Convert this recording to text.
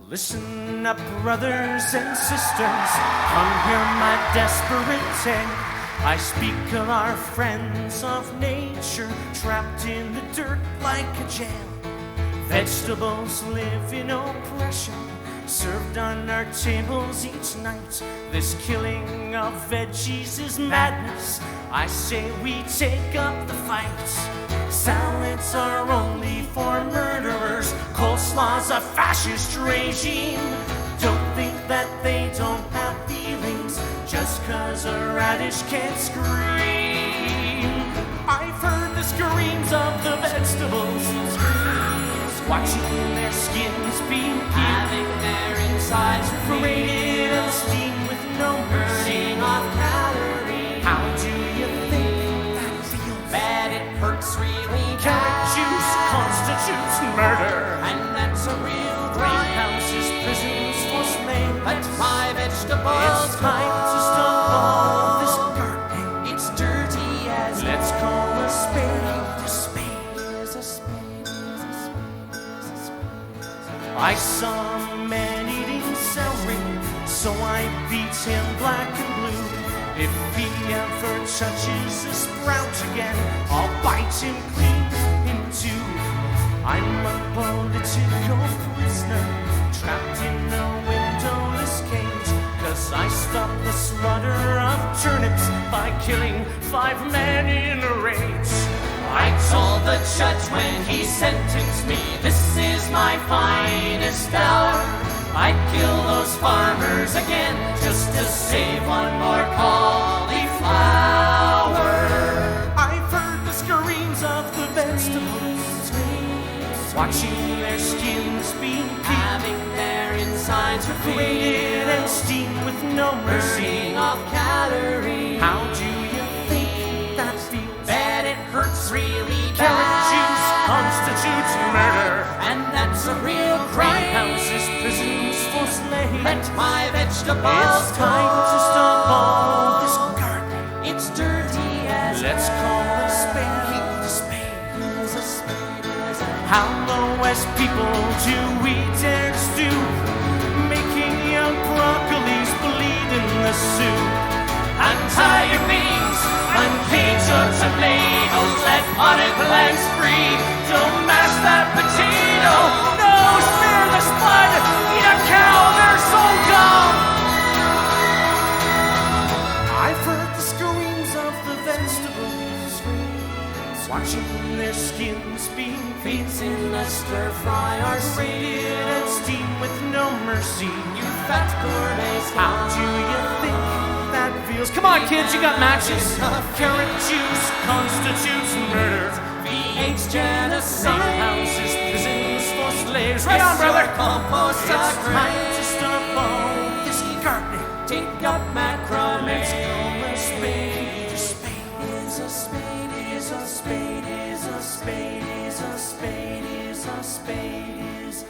Listen up, brothers and sisters, come hear my desperate tale. I speak of our friends of nature, trapped in the dirt like a jail. Vegetables live in oppression, served on our tables each night. This killing of veggies is madness, I say we take up the fight. Salads are only for murderers, coleslaw's a fascist regime. Don't think that they don't have feelings, just cause a radish can't scream. I've heard the screams of the vegetables, watching their skins being peeled, having their insides paraded and steamed with no mercy. burning off calories. How do you think that feels? Bad, it hurts really Carrot bad. juice constitutes murder. And that's a real Greenhouses, crime. prisons for slaves. Let my vegetables It's time to stop all this gardening. It's dirty as Let's call a spade a spade. is a spade, is a spade, is a spade. I saw a man eating celery, so I beat him black and blue. If he ever touches a sprout again, I'll bite him clean in two. I'm a political prisoner, trapped in a windowless cage, cause I stopped the slaughter of turnips by killing 5 men in a rage. I told the judge when he sentenced me, this is my finest hour. I'd kill those farmers again just to save one more cauliflower. I've heard the screams of the vegetables, watching their skins being peeled, Having their insides grated and steamed with no mercy. burning off calories. How do you think that feels? Bad, it hurts really Carrot juice bad. constitutes murder. And that's a real crime. Greenhouses, prisons for slaves. Let my vegetables It's time to stop all this gardening. It's dirty as Let's call a spade a spade. is a spade, is a How low as people do we dare to stoop, making young broccolis bleed in the soup. untie your beans, unpage your tomatoes, let potted plants breathe. Don't mash that potato, no, spare the spud, eat a cow, they're so dumb. I've heard the screams of the vegetables, watching their skins being Beans in the stir fry are grated and steamed with no mercy. you fat gourmets. How do you think that feels? Come on, kids, you got matches. Carrot juice constitutes murder. VH genocide. Greenhouses, prisons for slaves. Right on, brother. Compost It's time to stop all this gardening. Take up macrame. Let's call a spade a spade. Is a spade, is a spade, is a spade, is a spade, is a spade, is